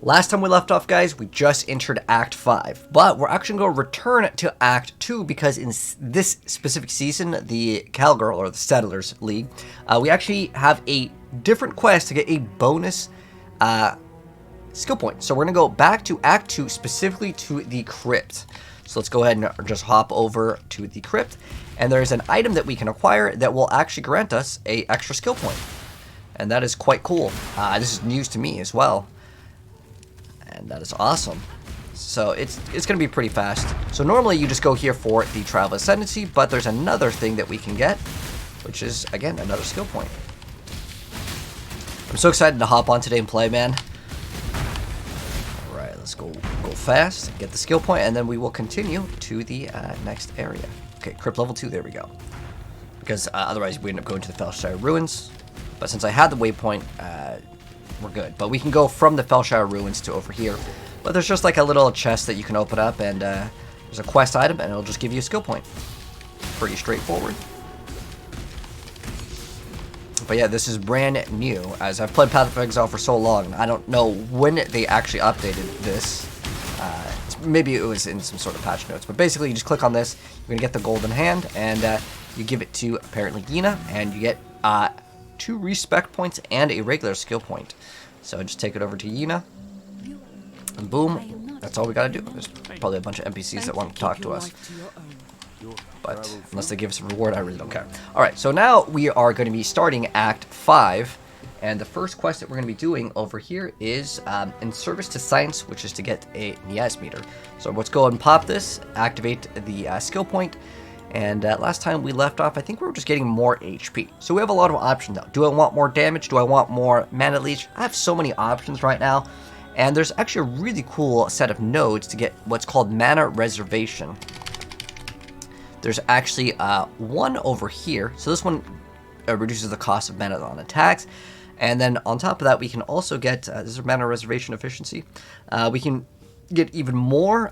Last time we left off, guys, we just entered Act 5, but we're actually going to return to Act 2 because in this specific season, the Kalguur, or the Settlers League, we actually have a different quest to get a bonus skill point. So we're going to go back to Act 2, specifically to the Crypt. So let's go ahead and just hop over to the Crypt, and there's an item that we can acquire that will actually grant us a extra skill point, and that is quite cool. This is news to me as well. And that is awesome. So it's going to be pretty fast. So normally you just go here for the Travel Ascendancy, but there's another thing that we can get, which is, again, another skill point. I'm so excited to hop on today and play, man. Alright, let's go fast, get the skill point, and then we will continue to the next area. Okay, Crypt level 2, there we go. Because otherwise we end up going to the Felshire Ruins. But since I had the waypoint, we're good. But we can go from the Felshire Ruins to over here. But there's just like a little chest that you can open up, and there's a quest item, and it'll just give you a skill point. Pretty straightforward. But yeah, this is brand new, as I've played Path of Exile for so long. I don't know when they actually updated this. Maybe it was in some sort of patch notes. But basically, you just click on this, you're going to get the golden hand, and you give it to, apparently, Yugioh, and you get 2 respect points and a regular skill point. So just take it over to Yugioh, and boom, that's all we gotta do. There's probably a bunch of NPCs that want to talk to us, but unless they give us a reward, I really don't care. Alright, so now we are going to be starting Act 5, and the first quest that we're going to be doing over here is in service to science, which is to get a Miasmeter. So let's go and pop this, activate the skill point. And last time we left off, I think we were just getting more HP. So we have a lot of options now. Do I want more damage? Do I want more mana leech? I have so many options right now. And there's actually a really cool set of nodes to get what's called mana reservation. There's actually one over here. So this one reduces the cost of mana on attacks. And then on top of that, we can also get, this is mana reservation efficiency. We can get even more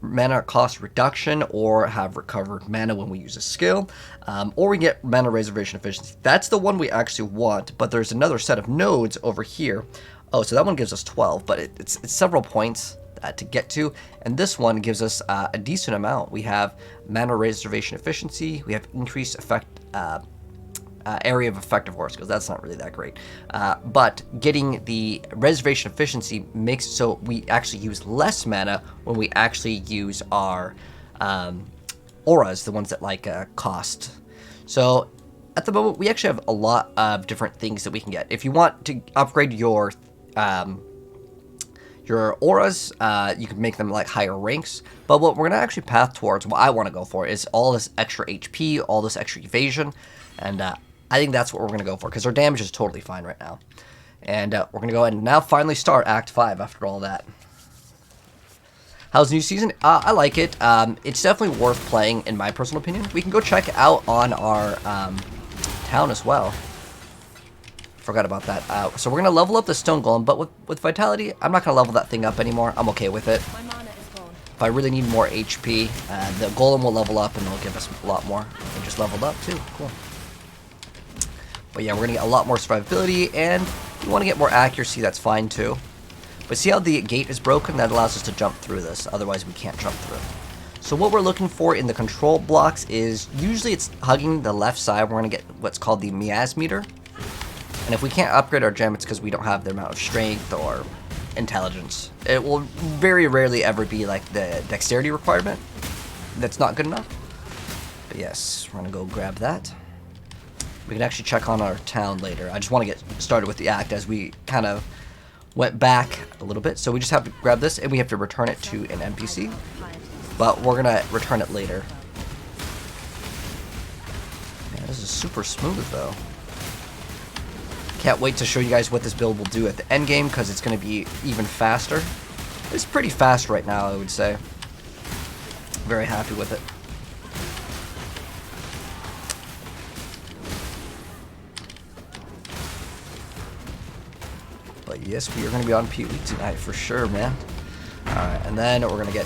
mana cost reduction, or have recovered mana when we use a skill, or we get mana reservation efficiency. That's the one we actually want, but there's another set of nodes over here. Oh, so that one gives us 12, but it's several points to get to, and this one gives us a decent amount. We have mana reservation efficiency, we have increased effect area of effective horse skills. That's not really that great, but getting the reservation efficiency makes so we actually use less mana when we actually use our auras, the ones that like cost. So at the moment we actually have a lot of different things that we can get. If you want to upgrade your auras, you can make them like higher ranks, but what we're gonna actually path towards, what I want to go for, is all this extra HP, all this extra evasion, and I think that's what we're going to go for, because our damage is totally fine right now. And we're going to go ahead and now finally start Act 5 after all that. How's the new season? I like it. It's definitely worth playing, in my personal opinion. We can go check it out on our town as well. Forgot about that. So we're going to level up the Stone Golem, but with Vitality, I'm not going to level that thing up anymore. I'm okay with it. If I really need more HP, the Golem will level up, and it'll give us a lot more. It just leveled up, too. Cool. But yeah, we're going to get a lot more survivability, and if you want to get more accuracy, that's fine too. But see how the gate is broken? That allows us to jump through this, otherwise we can't jump through. So what we're looking for in the control blocks is, usually it's hugging the left side. We're going to get what's called the Miasmeter. And if we can't upgrade our gem, it's because we don't have the amount of strength or intelligence. It will very rarely ever be like the dexterity requirement. That's not good enough. But yes, we're going to go grab that. We can actually check on our town later. I just want to get started with the act as we kind of went back a little bit. So we just have to grab this, and we have to return it to an NPC. But we're going to return it later. Man, this is super smooth, though. Can't wait to show you guys what this build will do at the end game, because it's going to be even faster. It's pretty fast right now, I would say. Very happy with it. But yes, we are going to be on PoE tonight for sure, man. Alright, and then we're going to get...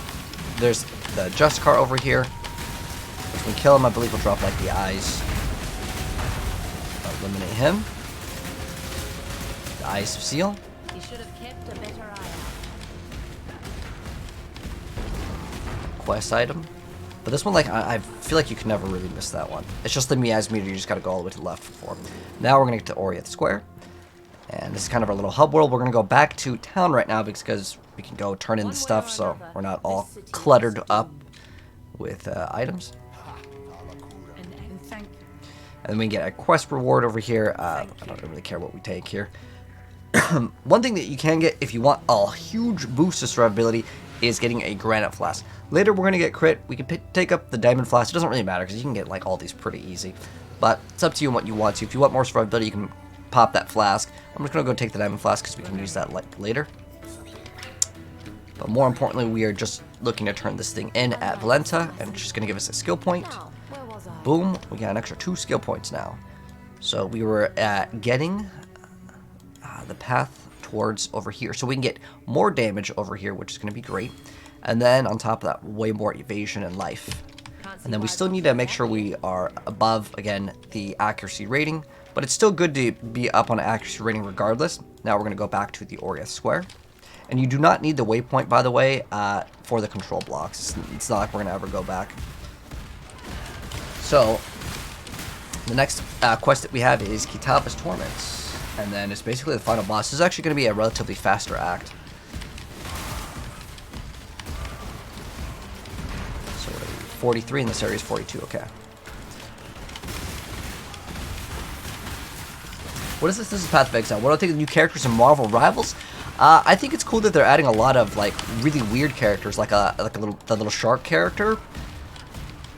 There's the Justicar over here. If we kill him, I believe we'll drop like the eyes. Eliminate him. The Eyes of Seal. You should have kept a better eye out. quest item. But this one, like, I feel like you can never really miss that one. It's just the Miasmeter, you just gotta go all the way to the left for. Now we're gonna get to Oriath Square. And this is kind of our little hub world. We're gonna go back to town right now because we can go turn in the stuff so we're not all cluttered up with items. And then we get a quest reward over here. I don't really care what we take here. One thing that you can get if you want a huge boost to survivability is getting a granite flask. Later we're going to get crit. We can take up the diamond flask. It doesn't really matter because you can get like all these pretty easy. But it's up to you and what you want to. If you want more survivability, you can pop that flask. I'm just going to go take the diamond flask because we can use that later. But more importantly, we are just looking to turn this thing in at Valenta, and it's just going to give us a skill point. Boom, we got an extra 2 skill points now. So we were getting the path towards over here. So we can get more damage over here, which is going to be great. And then on top of that, way more evasion and life. And then we still need to make sure we are above, again, the accuracy rating. But it's still good to be up on accuracy rating regardless. Now we're going to go back to the Oriath Square. And you do not need the waypoint, by the way, for the control blocks. It's not like we're going to ever go back. So, the next quest that we have is Kitava's Torments. And then it's basically the final boss. This is actually going to be a relatively faster act. So, 43 in this area is 42, okay. What is this? This is Path of Exile. What do I think of the new characters in Marvel Rivals? I think it's cool that they're adding a lot of like really weird characters, like the little shark character.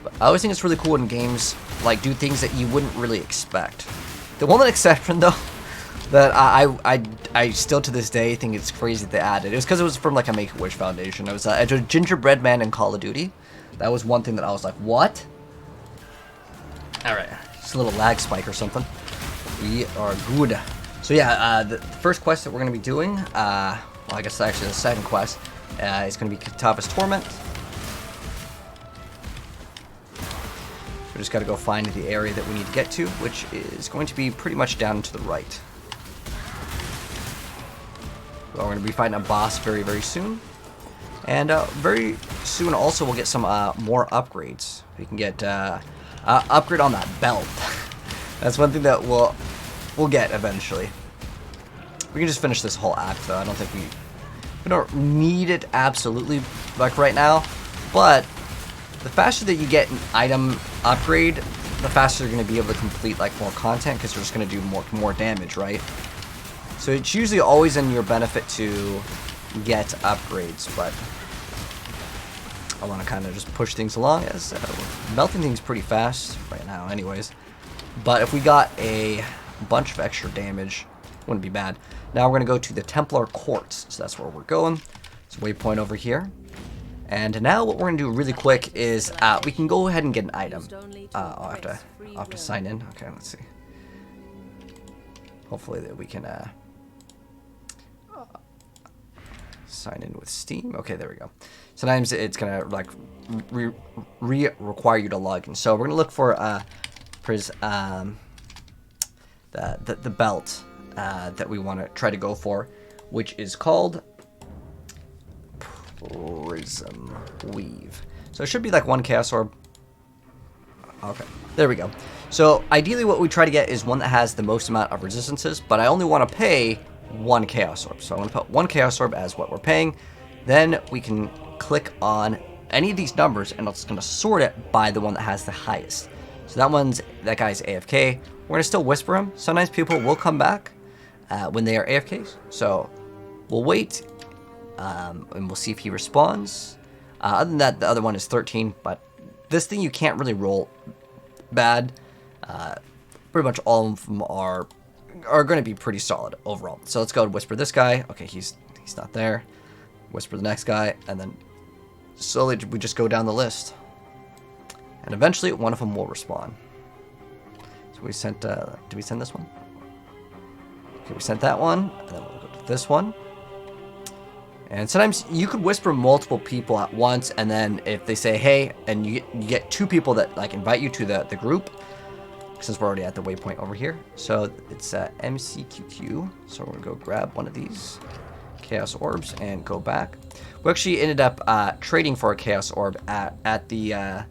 But I always think it's really cool when games like do things that you wouldn't really expect. The one exception though, that I still to this day think it's crazy that they added. It was because it was from like a Make-A-Wish Foundation. It was a gingerbread man in Call of Duty. That was one thing that I was like, what? All right, just a little lag spike or something. We are good. So yeah, the first quest that we're going to be doing, well, I guess actually the second quest, is going to be Kitava's Torment. We just got to go find the area that we need to get to, which is going to be pretty much down to the right. So we're going to be fighting a boss very, very soon. And very soon also we'll get some more upgrades. We can get upgrade on that belt. That's one thing that we'll get eventually. We can just finish this whole act though. I don't think we don't need it absolutely like right now, but the faster that you get an item upgrade, the faster you're going to be able to complete like more content because you're just going to do more damage, right? So it's usually always in your benefit to get upgrades, but I want to kind of just push things along as we're melting things pretty fast right now anyways. But if we got a bunch of extra damage, wouldn't be bad. Now we're going to go to the Templar Courts. So that's where we're going. It's a waypoint over here. And now what we're going to do really quick is we can go ahead and get an item. I'll have to sign in. Okay, let's see. Hopefully that we can sign in with Steam. Okay, there we go. Sometimes it's going to like require you to log in. So we're going to look for the belt that we want to try to go for, which is called Prism Weave. So it should be like 1 Chaos Orb. Okay, there we go. So ideally what we try to get is one that has the most amount of resistances, but I only want to pay 1 Chaos Orb. So I want to put 1 Chaos Orb as what we're paying. Then we can click on any of these numbers and it's going to sort it by the one that has the highest. So that guy's AFK. We're going to still whisper him. Sometimes people will come back when they are AFKs. So we'll wait and we'll see if he responds. Other than that, the other one is 13. But this thing you can't really roll bad. Pretty much all of them are going to be pretty solid overall. So let's go and whisper this guy. Okay, he's not there. Whisper the next guy. And then slowly we just go down the list. And eventually one of them will respawn. So we sent, did we send this one? Okay, we sent that one, and then we'll go to this one. And sometimes you could whisper multiple people at once, and then if they say, hey, and you get 2 people that like invite you to the group, since we're already at the waypoint over here. So it's MCQQ, so we're gonna go grab one of these. Chaos Orbs and go back. We actually ended up trading for a Chaos Orb at the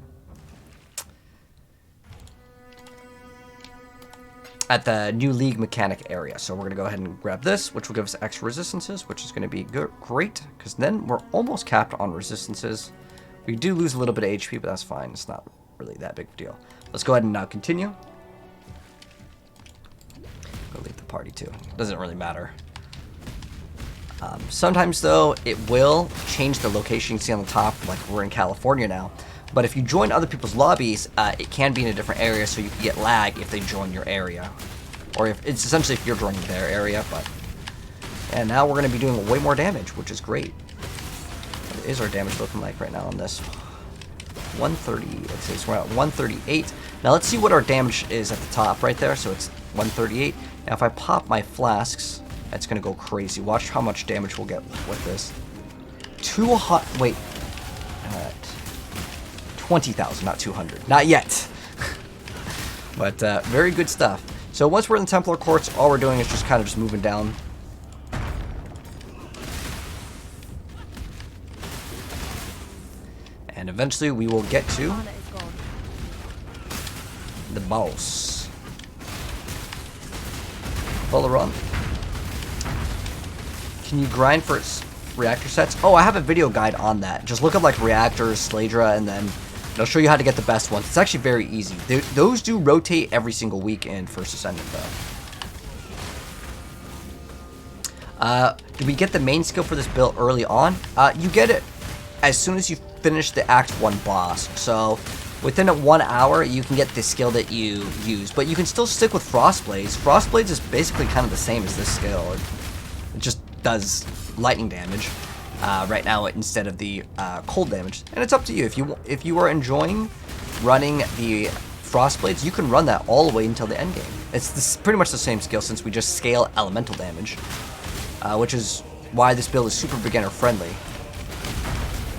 new League mechanic area. So we're going to go ahead and grab this, which will give us extra resistances, which is going to be great, because then we're almost capped on resistances. We do lose a little bit of HP, but that's fine. It's not really that big of a deal. Let's go ahead and now continue. Go leave the party too. Doesn't really matter. Sometimes, though, it will change the location. You can see on the top, like we're in California now. But if you join other people's lobbies, it can be in a different area, so you can get lag if they join your area. Or if it's essentially if you're joining their area. But and now we're going to be doing way more damage, which is great. What is our damage looking like right now on this? 130. Let's say we're at 138. Now let's see what our damage is at the top right there. So it's 138. Now if I pop my flasks, that's going to go crazy. Watch how much damage we'll get with this. 20,000, not 200. Not yet. But very good stuff. So once we're in the Templar Courts, all we're doing is just kind of just moving down. And eventually we will get to the boss. Follow run. Can you grind for its reactor sets? Oh, I have a video guide on that. Just look up like reactors, Slaydra, and then it'll show you how to get the best ones. It's actually very easy. Those do rotate every single week in First Ascendant, though. Did we get the main skill for this build early on? You get it as soon as you finish the Act 1 boss. So within 1 hour, you can get the skill that you use. But you can still stick with Frostblades. Frostblades is basically kind of the same as this skill. It just does lightning damage right now instead of the cold damage, and it's up to you. If you are enjoying running the Frostblades, you can run that all the way until the end game. It's pretty much the same skill since we just scale elemental damage, which is why this build is super beginner friendly,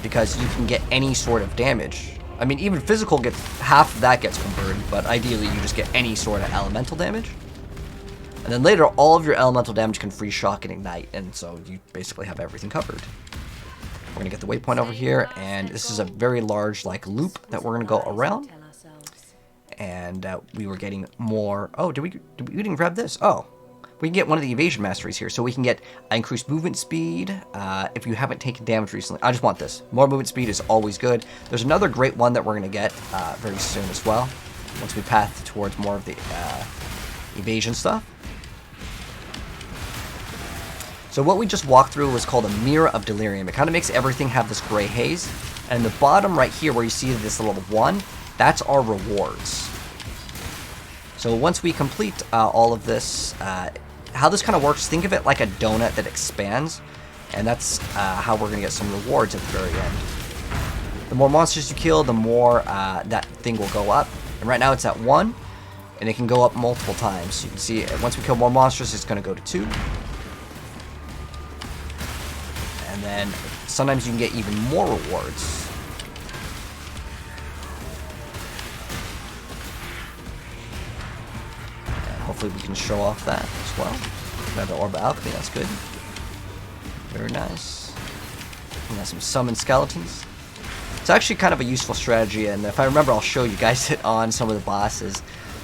because you can get any sort of damage. I mean, even physical gets half of that gets converted, but ideally you just get any sort of elemental damage. And then later, all of your elemental damage can freeze, shock, and ignite, and so you basically have everything covered. We're going to get the waypoint over here, and this is a very large, like, loop that we're going to go around. And we were getting more... Oh, we didn't grab this. Oh, we can get one of the evasion masteries here, so we can get increased movement speed if you haven't taken damage recently. I just want this. More movement speed is always good. There's another great one that we're going to get very soon as well, once we path towards more of the evasion stuff. So what we just walked through was called a Mirror of Delirium. It kind of makes everything have this gray haze. And in the bottom right here where you see this little 1, that's our rewards. So once we complete all of this, how this kind of works, think of it like a donut that expands. And that's how we're going to get some rewards at the very end. The more monsters you kill, the more that thing will go up. And right now it's at 1, and it can go up multiple times. You can see once we kill more monsters, it's going to go to 2. And then sometimes you can get even more rewards. And hopefully we can show off that as well. We have the Orb of Alchemy, that's good. Very nice. We got some summoned skeletons. It's actually kind of a useful strategy, and if I remember, I'll show you guys it on some of the bosses.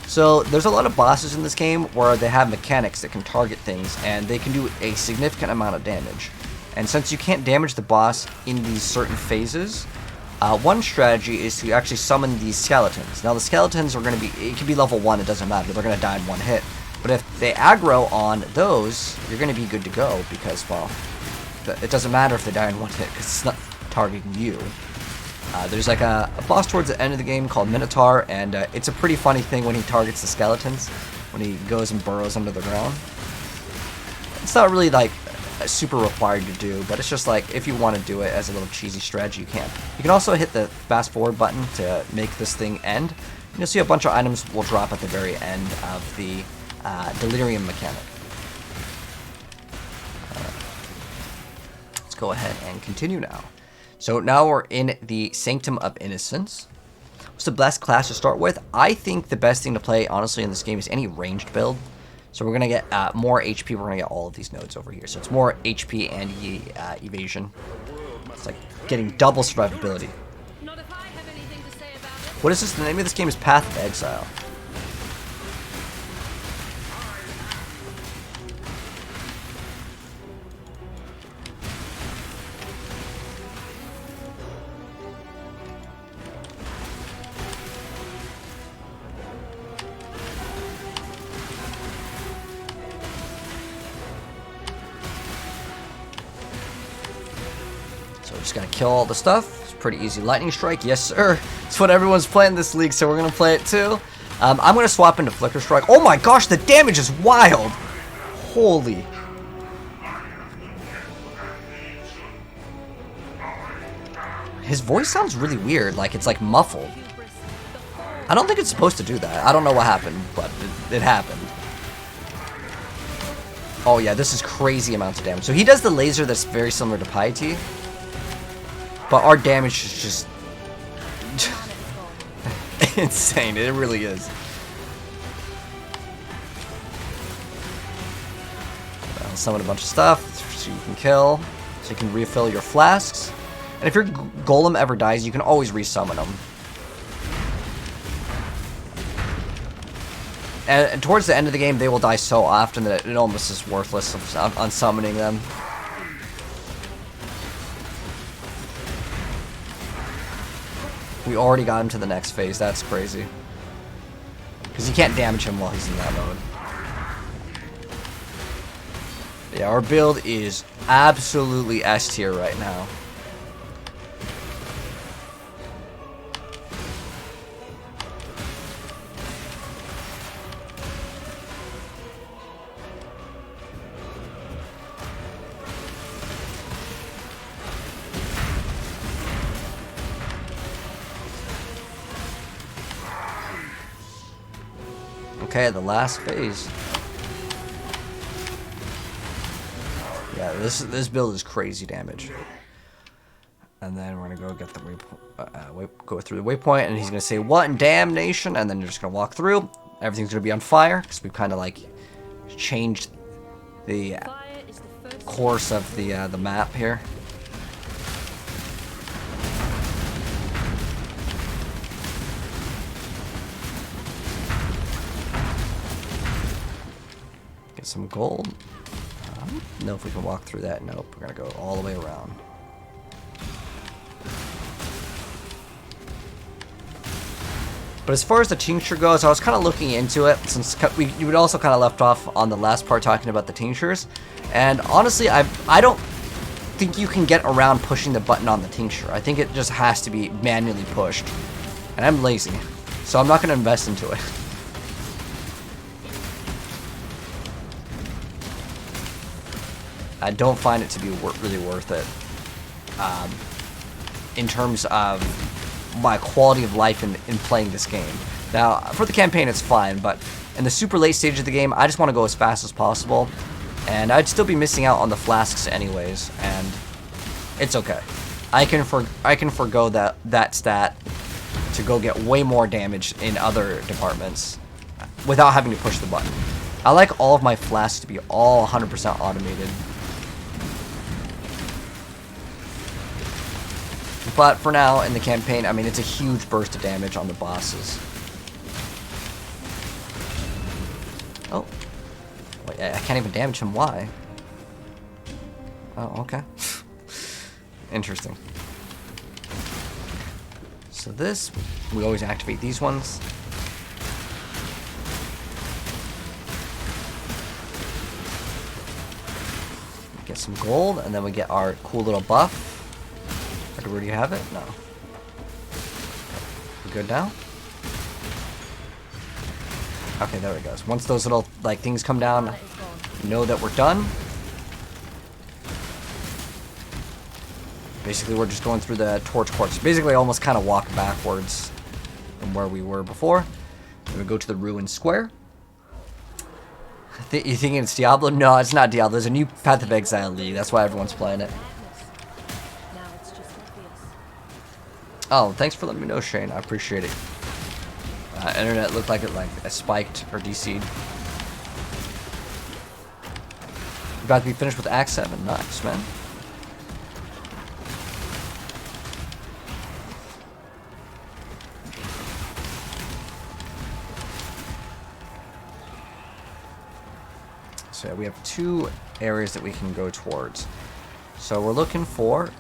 So there's a lot of bosses in this game where they have mechanics that can target things, and they can do a significant amount of damage. And since you can't damage the boss in these certain phases, one strategy is to actually summon these skeletons. Now the skeletons are going to be, it can be level 1, it doesn't matter, they're going to die in 1 hit. But if they aggro on those, you're going to be good to go, because, well, it doesn't matter if they die in 1 hit, because it's not targeting you. There's like a boss towards the end of the game called Minotaur, and it's a pretty funny thing when he targets the skeletons, when he goes and burrows under the ground. It's not really like super required to do, but it's just like if you want to do it as a little cheesy strategy, you can. You can also hit the fast forward button to make this thing end. And you'll see a bunch of items will drop at the very end of the delirium mechanic. Let's go ahead and continue now. So now we're in the Sanctum of Innocence. What's the best class to start with? I think the best thing to play, honestly, in this game is any ranged build. So we're going to get more HP. We're going to get all of these nodes over here. So it's more HP and evasion. It's like getting double survivability. What is this? The name of this game is Path of Exile. So we're just gonna kill all the stuff. It's pretty easy. Lightning Strike, yes sir. It's what everyone's playing this league, so we're gonna play it too. I'm gonna swap into Flicker Strike. Oh my gosh, the damage is wild! Holy. His voice sounds really weird, like it's like muffled. I don't think it's supposed to do that. I don't know what happened, but it happened. Oh yeah, this is crazy amounts of damage. So he does the laser that's very similar to Piety. But our damage is just insane. It really is. I'll summon a bunch of stuff so you can kill, so you can refill your flasks. And if your golem ever dies, you can always resummon them. And towards the end of the game, they will die so often that it almost is worthless on summoning them. We already got him to the next phase. That's crazy. Because you can't damage him while he's in that mode. Yeah, our build is absolutely S tier right now. Okay, the last phase. Yeah, this build is crazy damage. And then we're gonna go get the go through the waypoint, and he's gonna say, "What in damnation?" And then you're just gonna walk through. Everything's gonna be on fire because we've kind of like changed the course of the map here. Get some gold. Know if we can walk through that. Nope. We're gonna go all the way around. But as far as the tincture goes, I was kind of looking into it since you would also kind of left off on the last part talking about the tinctures, and honestly, I don't think you can get around pushing the button on the tincture. I think it just has to be manually pushed, and I'm lazy, so I'm not going to invest into it. I don't find it to be really worth it in terms of my quality of life in playing this game. Now, for the campaign, it's fine, but in the super late stage of the game, I just want to go as fast as possible, and I'd still be missing out on the flasks anyways, and it's okay. I can forgo that stat to go get way more damage in other departments without having to push the button. I like all of my flasks to be all 100% automated. But for now, in the campaign, I mean, it's a huge burst of damage on the bosses. Oh. Wait, I can't even damage him. Why? Oh, okay. Interesting. So this, we always activate these ones. Get some gold, and then we get our cool little buff. Or where do you have it? No. We good now? Okay, there it goes. Once those little like things come down, know that we're done. Basically, we're just going through the torch courts. Basically, almost kind of walk backwards from where we were before. Then we go to the ruined square. You thinking it's Diablo? No, it's not Diablo. There's a new Path of Exile league. That's why everyone's playing it. Oh, thanks for letting me know, Shane. I appreciate it. Internet looked like it spiked or DC'd. about to be finished with Act 7. Nice, man. So yeah, we have 2 areas that we can go towards. So we're looking for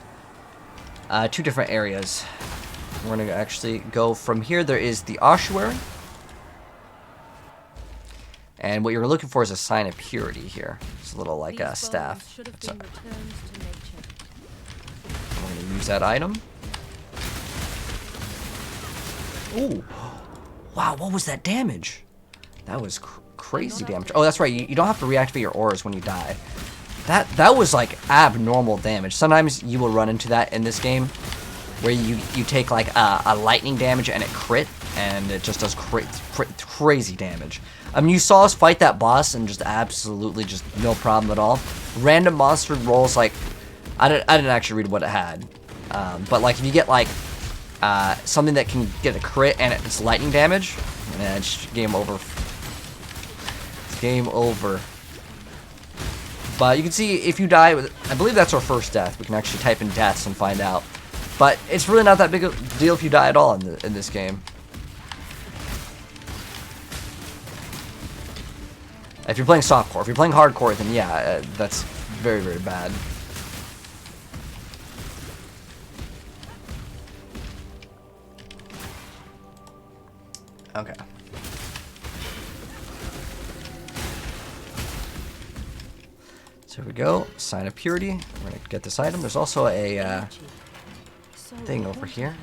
2 different areas. We're going to actually go from here. There is the ossuary. And what you're looking for is a sign of purity here. It's a little like a staff. So we're going to use that item. Ooh. Wow, what was that damage? That was crazy damage. Oh, that's right. You don't have to reactivate your auras when you die. That was like abnormal damage. Sometimes you will run into that in this game, where you take like a lightning damage and it crit, and it just does crazy damage. I mean, you saw us fight that boss and just absolutely just no problem at all. Random monster rolls like I didn't actually read what it had, but like if you get like something that can get a crit and it's lightning damage, man, it's game over. Game over. But you can see if you die with, I believe that's our first death. We can actually type in deaths and find out. But it's really not that big a deal if you die at all in this game. If you're playing softcore, if you're playing hardcore, then yeah, that's very, very bad. Okay. So here we go. Sign of purity. We're gonna get this item. There's also a thing over here.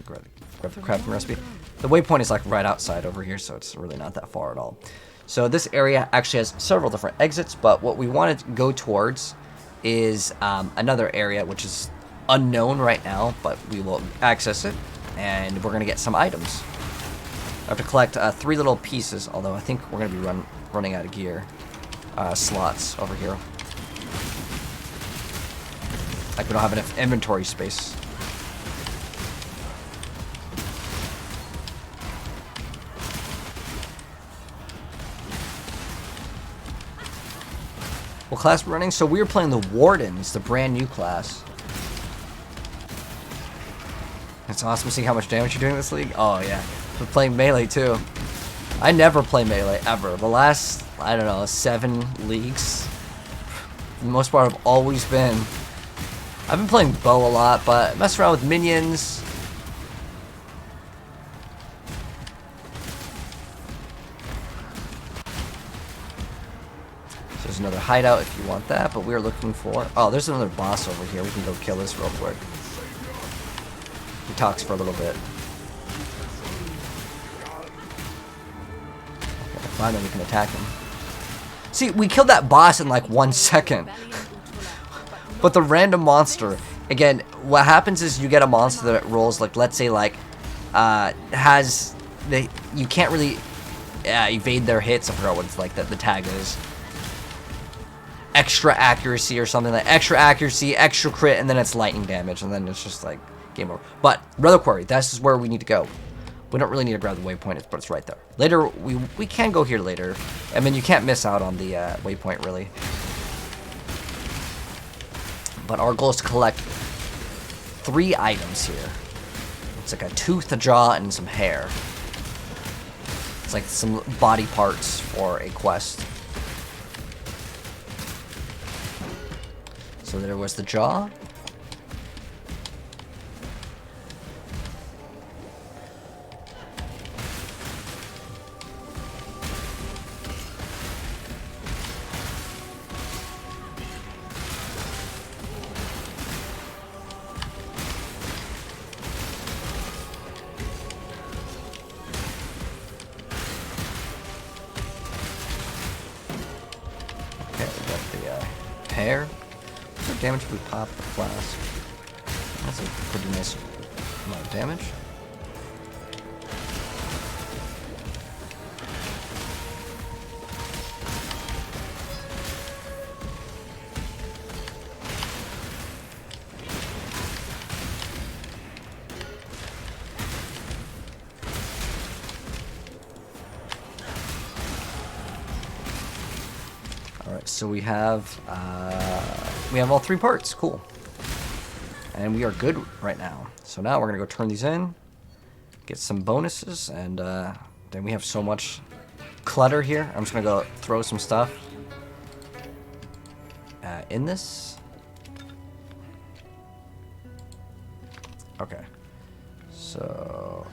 Grab the crafting recipe. The waypoint is like right outside over here, so it's really not that far at all. So this area actually has several different exits, but what we want to go towards is another area which is unknown right now, but we will access it, and we're gonna get some items. I have to collect 3 little pieces, although I think we're gonna be running out of gear. Slots over here. Like we don't have enough inventory space. What class we're running? So we were playing the Wardens, the brand new class. It's awesome to see how much damage you're doing in this league. Oh yeah, we're playing melee too. I never play melee ever. The last, I don't know, 7 leagues, for the most part, I've always been. I've been playing bow a lot, but mess around with minions. So there's another hideout if you want that, but we're looking for. Oh, there's another boss over here. We can go kill this real quick. He talks for a little bit. Okay, then we can attack him. See, we killed that boss in like 1 second. But the random monster, again, what happens is you get a monster that rolls like, let's say like, you can't really evade their hits. I forgot what it's like, that the tag is. Extra accuracy or something, like extra accuracy, extra crit, and then it's lightning damage, and then it's just like game over. But Reliquary, this is where we need to go. We don't really need to grab the waypoint, but it's right there. Later, we can go here later. I mean, you can't miss out on the waypoint, really. But our goal is to collect 3 items here. It's like a tooth, a jaw, and some hair. It's like some body parts for a quest. So there was the jaw. Hair. What's the damage if we pop the flask? That's a pretty nice amount of damage. so we have all 3 parts. Cool. And we are good right now. So now we're gonna go turn these in, get some bonuses, and then we have so much clutter here. I'm just gonna go throw some stuff in this. Okay. So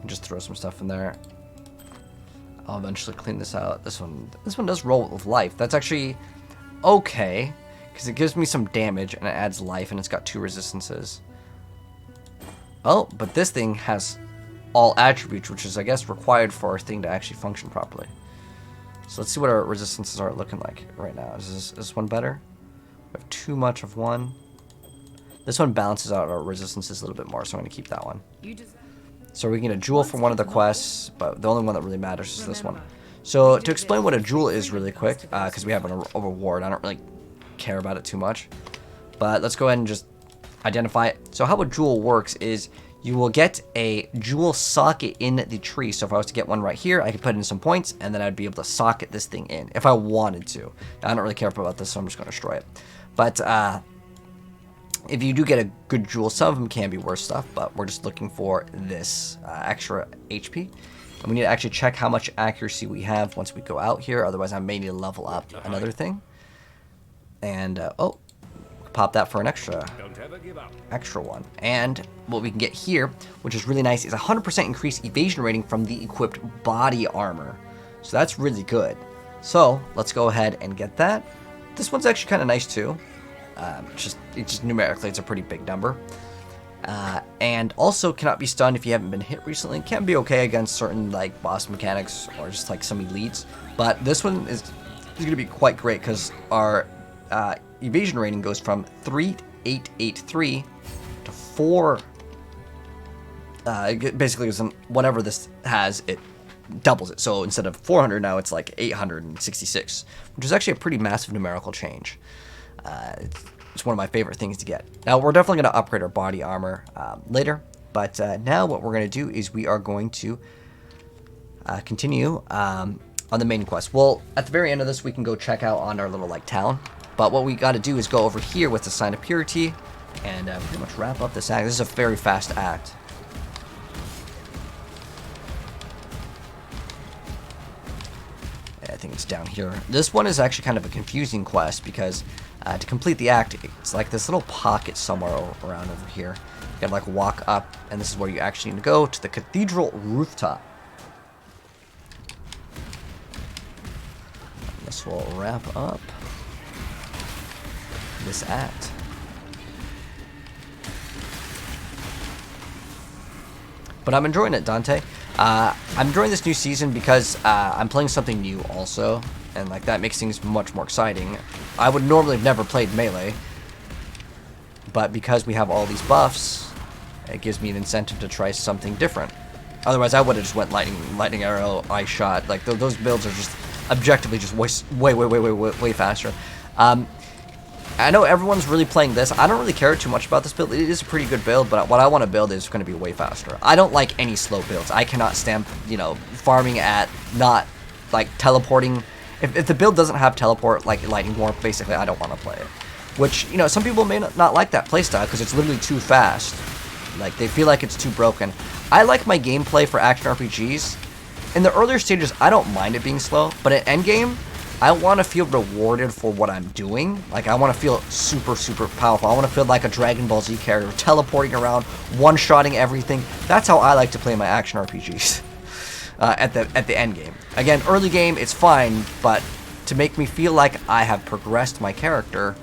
just throw some stuff in there. I'll eventually clean this out. This one does roll with life. That's actually okay, because it gives me some damage and it adds life, and it's got 2 resistances. Oh, but this thing has all attributes, which is, I guess, required for our thing to actually function properly. So let's see what our resistances are looking like right now. Is this one better? We have too much of one. This one balances out our resistances a little bit more, so I'm going to keep that one. So we can get a jewel for one of the quests, but the only one that really matters is this one. So to explain what a jewel is really quick, because we have a reward, I don't really care about it too much. But let's go ahead and just identify it. So how a jewel works is you will get a jewel socket in the tree. So if I was to get one right here, I could put in some points, and then I'd be able to socket this thing in if I wanted to. I don't really care about this, so I'm just going to destroy it. But if you do get a good jewel, some of them can be worse stuff, but we're just looking for this extra HP. And we need to actually check how much accuracy we have once we go out here. Otherwise, I may need to level up another thing. And, oh, pop that for an extra one. And what we can get here, which is really nice, is 100% increased evasion rating from the equipped body armor. So that's really good. So let's go ahead and get that. This one's actually kind of nice too. It's just numerically, it's a pretty big number. And also cannot be stunned if you haven't been hit recently. Can be okay against certain like boss mechanics or just like some elites. But this one is going to be quite great because our evasion rating goes from 3883 to 4. Basically, whatever this has, it doubles it. So instead of 400 now, it's like 866, which is actually a pretty massive numerical change. It's one of my favorite things to get. Now, we're definitely going to upgrade our body armor later, but now what we're going to do is we are going to continue on the main quest. Well, at the very end of this, we can go check out on our little like town, but what we got to do is go over here with the Sign of Purity and pretty much wrap up this act. This is a very fast act. I think it's down here. This one is actually kind of a confusing quest because to complete the act, it's like this little pocket somewhere around over here. You gotta like walk up, and this is where you actually need to go, to the cathedral rooftop. And this will wrap up this act. But I'm enjoying it, Dante. I'm enjoying this new season because I'm playing something new also, and like that makes things much more exciting. I would normally have never played Melee, but because we have all these buffs, it gives me an incentive to try something different. Otherwise, I would have just went lightning arrow, ice shot. Like those builds are just objectively just way faster. I know everyone's really playing this. I don't really care too much about this build. It is a pretty good build, but what I want to build is going to be way faster. I don't like any slow builds. I cannot stand, farming at not, like, teleporting. If the build doesn't have teleport, like Lightning Warp, basically, I don't want to play it. Which, some people may not like that playstyle because it's literally too fast. Like, they feel like it's too broken. I like my gameplay for action RPGs. In the earlier stages, I don't mind it being slow, but at endgame, I want to feel rewarded for what I'm doing. Like, I want to feel super, super powerful. I want to feel like a Dragon Ball Z character, teleporting around, one-shotting everything. That's how I like to play my action RPGs at the end game. Again, early game, it's fine, but to make me feel like I have progressed my character,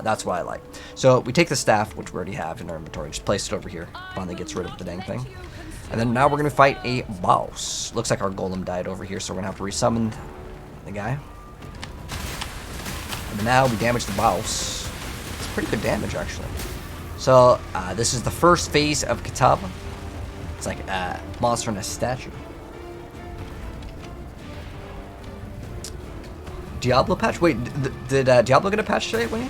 that's what I like. So we take the staff, which we already have in our inventory, just place it over here. Finally gets rid of the dang thing. And then now we're going to fight a boss. Looks like our golem died over here, so we're going to have to resummon the guy. And now we damage the boss. It's pretty good damage, actually. So, this is the first phase of Kitava. It's like a monster in a statue. Diablo patch? Wait, did Diablo get a patch today, Winnie?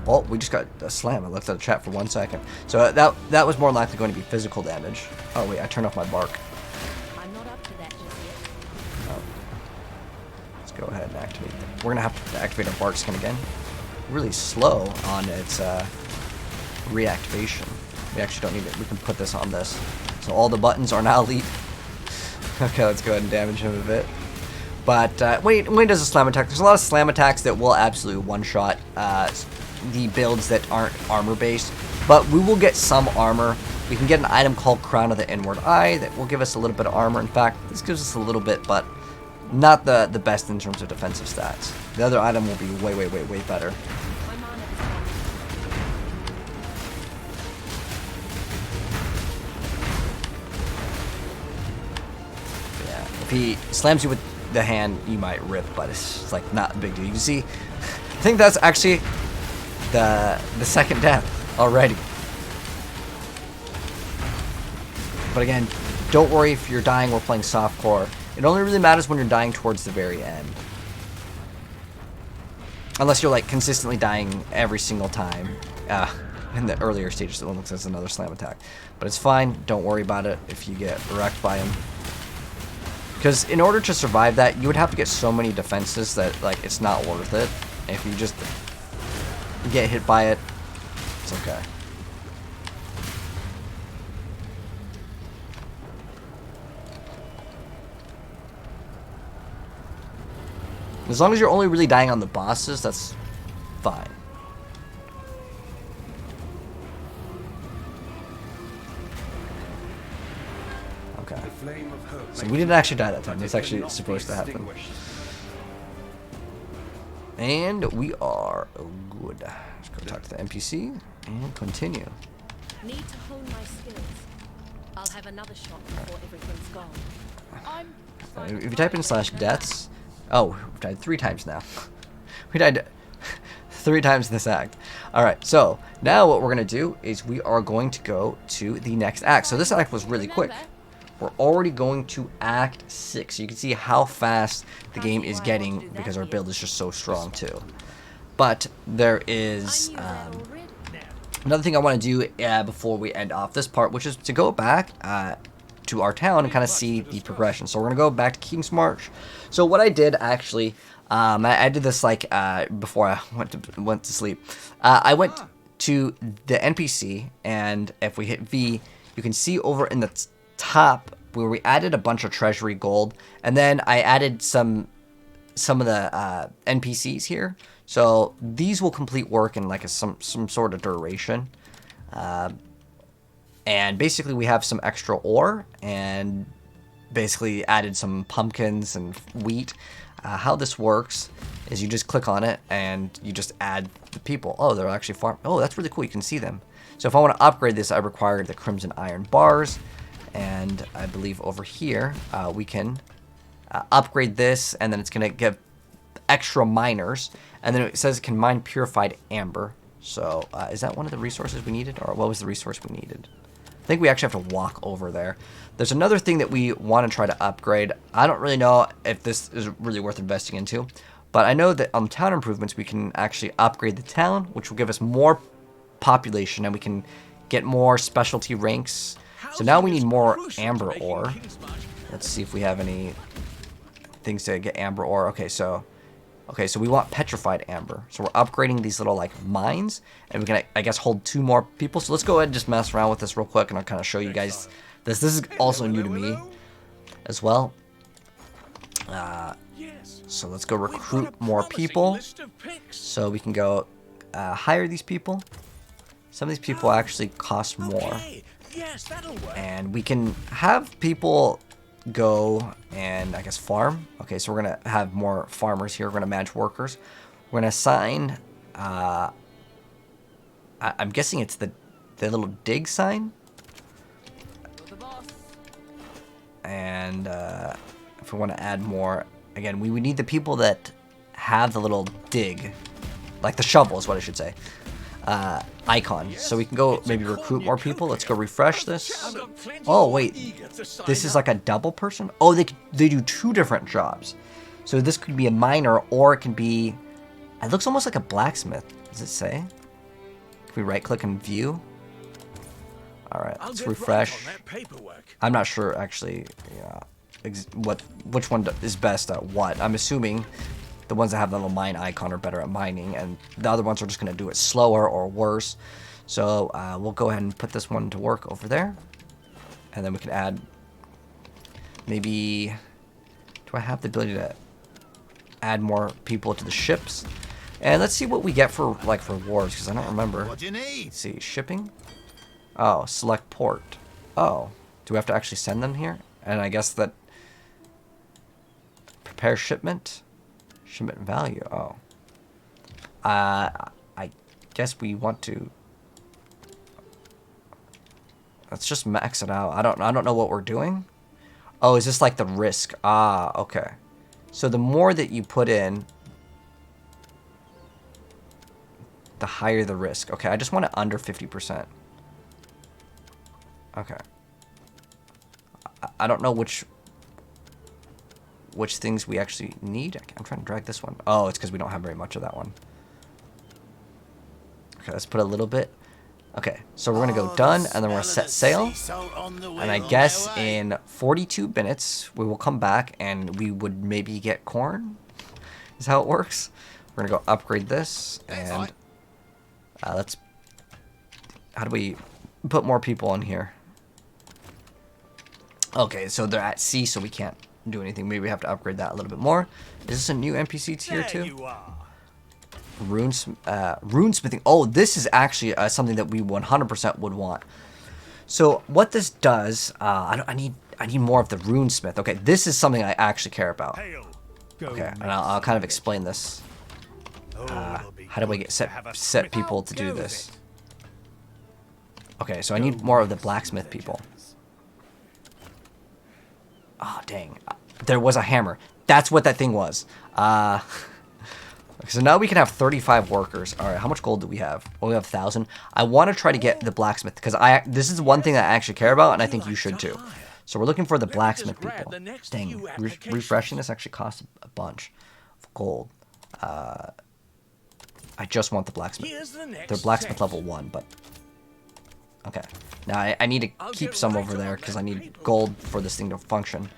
Oh, we just got a slam. I looked at the chat for 1 second. So that was more likely going to be physical damage. Oh, wait, I turned off my bark. ahead and activate them. We're gonna have to activate our bark skin again. Really slow on its reactivation. We actually don't need it. We can put this on this. So all the buttons are now elite. Okay, let's go ahead and damage him a bit. But when he does a slam attack, there's a lot of slam attacks that will absolutely one-shot the builds that aren't armor-based. But we will get some armor. We can get an item called Crown of the Inward Eye that will give us a little bit of armor. In fact, this gives us a little bit, but not the best in terms of defensive stats. The other item will be way, way, way, way better. Yeah, if he slams you with the hand, you might rip, but it's like not a big deal. You can see, I think that's actually the second death already. But again, don't worry if you're dying while playing softcore. It only really matters when you're dying towards the very end. Unless you're like consistently dying every single time. In the earlier stages, it looks like another slam attack. But it's fine, don't worry about it if you get wrecked by him. Because in order to survive that, you would have to get so many defenses that like it's not worth it. If you just get hit by it, it's okay. As long as you're only really dying on the bosses, that's fine. Okay. So we didn't actually die that time. That's actually supposed to happen. And we are good. Let's go talk to the NPC and continue. Need to hone my skills. I'll have another shot before everything's gone. If you type in /deaths, oh, we died 3 times now. We died 3 times in this act. Alright, so now what we're going to do is we are going to go to the next act. So this act was really quick. We're already going to Act 6. So you can see how fast the game is getting because our build is just so strong too. But there is another thing I want to do before we end off this part, which is to go back to our town and kind of see the progression. So we're going to go back to King's March. So what I did actually, I did this like before I went to sleep. I went to the NPC, and if we hit V, you can see over in the top where we added a bunch of treasury gold, and then I added some of the NPCs here. So these will complete work in like some sort of duration. And basically we have some extra ore and basically added some pumpkins and wheat. How this works is you just click on it and you just add the people. Oh, they're actually farm. Oh, that's really cool. You can see them. So if I want to upgrade this, I require the crimson iron bars. And I believe over here we can upgrade this, and then it's going to give extra miners. And then it says it can mine purified amber. So is that one of the resources we needed? Or what was the resource we needed? I think we actually have to walk over there. There's another thing that we want to try to upgrade. I don't really know if this is really worth investing into, but I know that on town improvements we can actually upgrade the town, which will give us more population, and we can get more specialty ranks. So now we need more amber ore. Let's see if we have any things to get amber ore. Okay, so we want petrified amber. So we're upgrading these little like mines, and we can, I guess, hold 2 more people. So let's go ahead and just mess around with this real quick, and I'll kind of show you guys this. This is also new to me as well. So let's go recruit more people, so we can go hire these people. Some of these people actually cost more, and we can have people go and I guess farm. Okay, so we're gonna have more farmers here. We're gonna manage workers. We're gonna assign I'm guessing it's the little dig sign, and if we want to add more, again we need the people that have the little dig, like the shovel is what I should say, icon. So we can go maybe recruit more people. Let's go refresh this. Oh wait, this is like a double person. Oh, they do 2 different jobs. So this could be a miner, or it can be, it looks almost like a blacksmith. Does it say? Can we right click and view? All right, let's refresh. I'm not sure actually, yeah, which one is best at what. I'm assuming the ones that have the little mine icon are better at mining, and the other ones are just going to do it slower or worse. So we'll go ahead and put this one to work over there. And then we can add, maybe, do I have the ability to add more people to the ships? And let's see what we get for, like, rewards, because I don't remember. What do you need? Let's see, shipping? Oh, select port. Oh, do we have to actually send them here? And I guess that, prepare shipment? Shipment value, oh. I guess we want to, let's just max it out. I don't know what we're doing. Oh, is this like the risk? Ah, okay. So the more that you put in, the higher the risk. Okay, I just want it under 50%. Okay. I don't know which things we actually need. I'm trying to drag this one. Oh, it's because we don't have very much of that one. Okay, let's put a little bit. Okay, so we're going to go done, and then we're going to set sail. And I guess in 42 minutes, we will come back, and we would maybe get corn, is how it works. We're going to go upgrade this, and let's, how do we put more people in here? Okay, so they're at sea, so we can't do anything. Maybe we have to upgrade that a little bit more. Is this a new NPC tier too? Runesmithing. Oh, this is actually something that we 100% would want. So what this does, I need more of the runesmith. Okay, this is something I actually care about. Okay, and I'll kind of explain this. How do we get set people to do this? Okay, so I need more of the blacksmith people. Oh, dang. There was a hammer. That's what that thing was. So now we can have 35 workers. All right, how much gold do we have? Well, we have 1,000. I want to try to get the blacksmith, because this is one thing that I actually care about, and I think you should too. So we're looking for the blacksmith people. Dang, refreshing this actually costs a bunch of gold. I just want the blacksmith. They're blacksmith level 1, but... Okay. Now, I need to keep some over there because I need gold for this thing to function.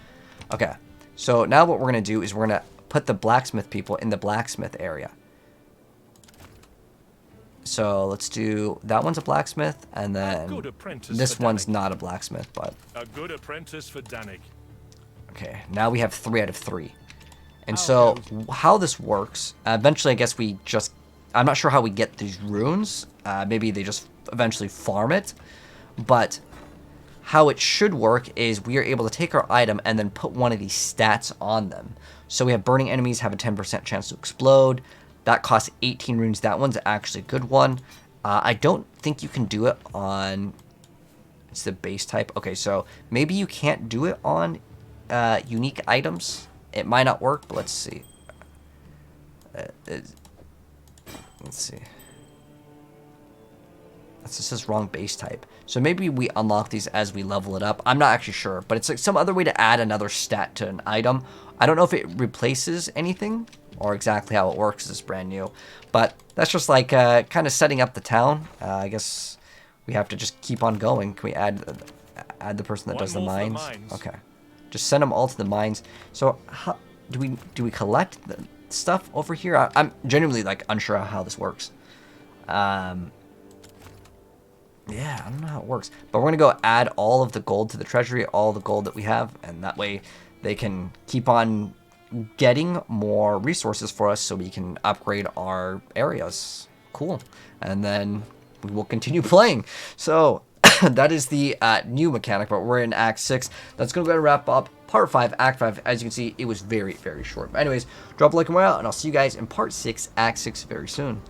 Okay. So now what we're going to do is we're going to put the blacksmith people in the blacksmith area. So let's do... That one's a blacksmith, and then this one's not a blacksmith, but... A good apprentice for Danik. Okay. Now we have 3 out of 3. And so how this works... eventually, I guess we just... I'm not sure how we get these runes. Maybe they just eventually farm it. But how it should work is we are able to take our item and then put one of these stats on them. So we have burning enemies have a 10% chance to explode. That costs 18 runes. That one's actually a good one. I don't think you can do it on... It's the base type. Okay, so maybe you can't do it on unique items. It might not work, but let's see. Let's see. This says wrong base type. So maybe we unlock these as we level it up. I'm not actually sure, but it's like some other way to add another stat to an item. I don't know if it replaces anything or exactly how it works. It's brand new, but that's just like kind of setting up the town. I guess we have to just keep on going. Can we add the person that does the mines? Okay, just send them all to the mines. So how do we collect the stuff over here? I'm genuinely like unsure how this works. Yeah, I don't know how it works. But we're going to go add all of the gold to the treasury, all the gold that we have, and that way they can keep on getting more resources for us so we can upgrade our areas. Cool. And then we will continue playing. So that is the new mechanic, but we're in Act 6. That's going to go ahead and wrap up Part 5, Act 5. As you can see, it was very, very short. But anyways, drop a like and we're out, and I'll see you guys in Part 6, Act 6 very soon.